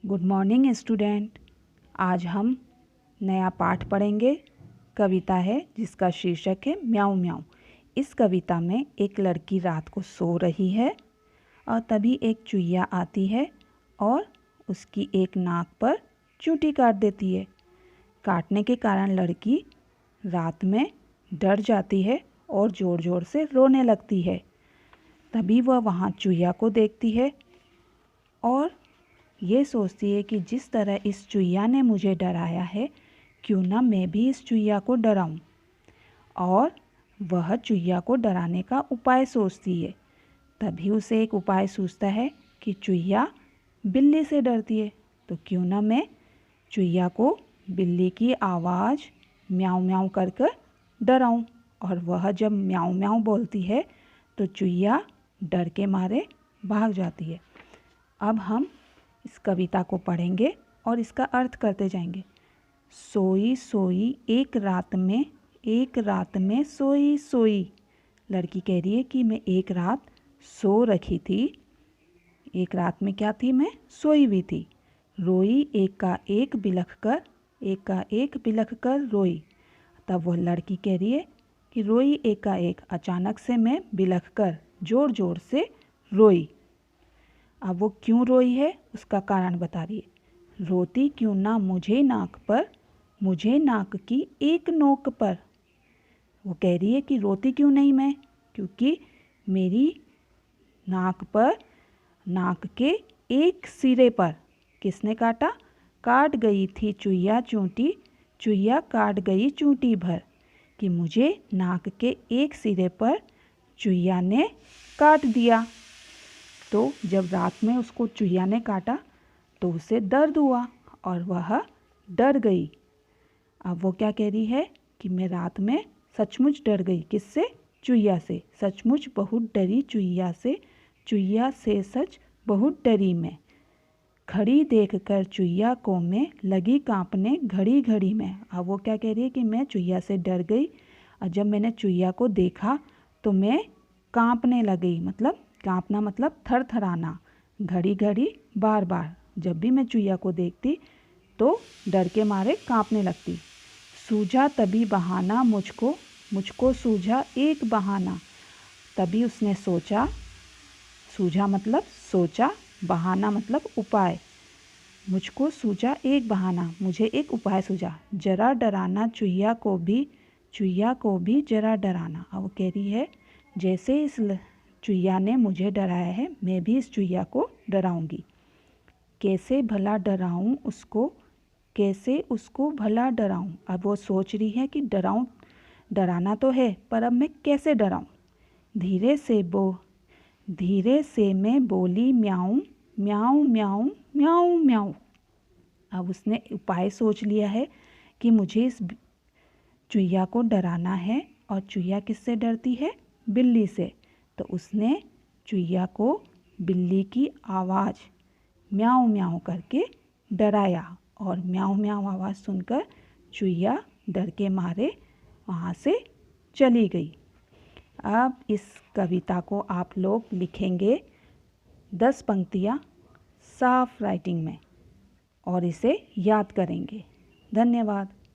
Good morning student. आज हम नया पाठ पढ़ेंगे। कविता है जिसका शीर्षक है म्याऊं म्याऊं। इस कविता में एक लड़की रात को सो रही है और तभी एक चुईया आती है और उसकी एक नाक पर चूंटी काट देती है। काटने के कारण लड़की रात में डर जाती है और ज़ोर ज़ोर से रोने लगती है। तभी वह वहाँ चुईया को देखती है और ये सोचती है कि जिस तरह इस चुईया ने मुझे डराया है, क्यों ना मैं भी इस चुईया को डराऊं। और वह चुईया को डराने का उपाय सोचती है। तभी उसे एक उपाय सूझता है कि चुईया बिल्ली से डरती है, तो क्यों ना मैं चुईया को बिल्ली की आवाज़ म्याऊं म्याऊं कर कर डराऊं। और वह जब म्याऊं म्याऊं बोलती है तो चुईया डर के मारे भाग जाती है। अब हम इस कविता को पढ़ेंगे और इसका अर्थ करते जाएंगे। सोई सोई एक रात में सोई सोई। लड़की कह रही है कि मैं एक रात सो रखी थी। एक रात में क्या थी? मैं सोई हुई थी। रोई एक का एक बिलख कर रोई। तब वह लड़की कह रही है कि रोई एक का एक, अचानक से मैं बिलख कर ज़ोर ज़ोर से रोई। अब वो क्यों रोई है उसका कारण बता रही है। रोती क्यों ना मुझे नाक की एक नोक पर। वो कह रही है कि रोती क्यों नहीं मैं, क्योंकि मेरी नाक के एक सिरे पर किसने काटा? काट गई थी चुईया चूंटी, चुईया काट गई चूंटी भर। कि मुझे नाक के एक सिरे पर चुईया ने काट दिया। तो जब रात में उसको चुईया ने काटा तो उसे दर्द हुआ और वह डर गई। अब वो क्या कह रही है कि मैं रात में सचमुच डर गई। किससे? चुईया से। सचमुच बहुत डरी चुईया से सच बहुत डरी मैं। खड़ी देखकर चुईया को मैं लगी कांपने घड़ी घड़ी में। अब वो क्या कह रही है कि मैं चुईया से डर गई और जब मैंने चुईया को देखा तो मैं कांपने लगी। मतलब कांपना मतलब थरथराना। घड़ी घड़ी बार बार जब भी मैं चुईया को देखती तो डर के मारे कांपने लगती। सूझा तभी बहाना मुझको सूझा एक बहाना। तभी उसने सोचा, सूझा मतलब सोचा, बहाना मतलब उपाय। मुझको सूझा एक बहाना, मुझे एक उपाय सूझा। जरा डराना चुईया को भी जरा डराना। अब वो कह रही है जैसे इस चुईया ने मुझे डराया है, मैं भी इस चुईया को डराऊंगी। कैसे उसको भला डराऊं। अब वो सोच रही है कि डराना तो है, पर अब मैं कैसे डराऊं। धीरे से मैं बोली म्याऊं म्याऊं म्याऊं म्याऊं म्याऊं। अब उसने उपाय सोच लिया है कि मुझे इस चुईया को डराना है। और चुईया किससे डरती है? बिल्ली से। तो उसने चुईया को बिल्ली की आवाज़ म्याऊं म्याऊं करके डराया और म्याऊं म्याऊं आवाज़ सुनकर चुईया डर के मारे वहाँ से चली गई। अब इस कविता को आप लोग लिखेंगे 10 पंक्तियाँ साफ राइटिंग में और इसे याद करेंगे। धन्यवाद।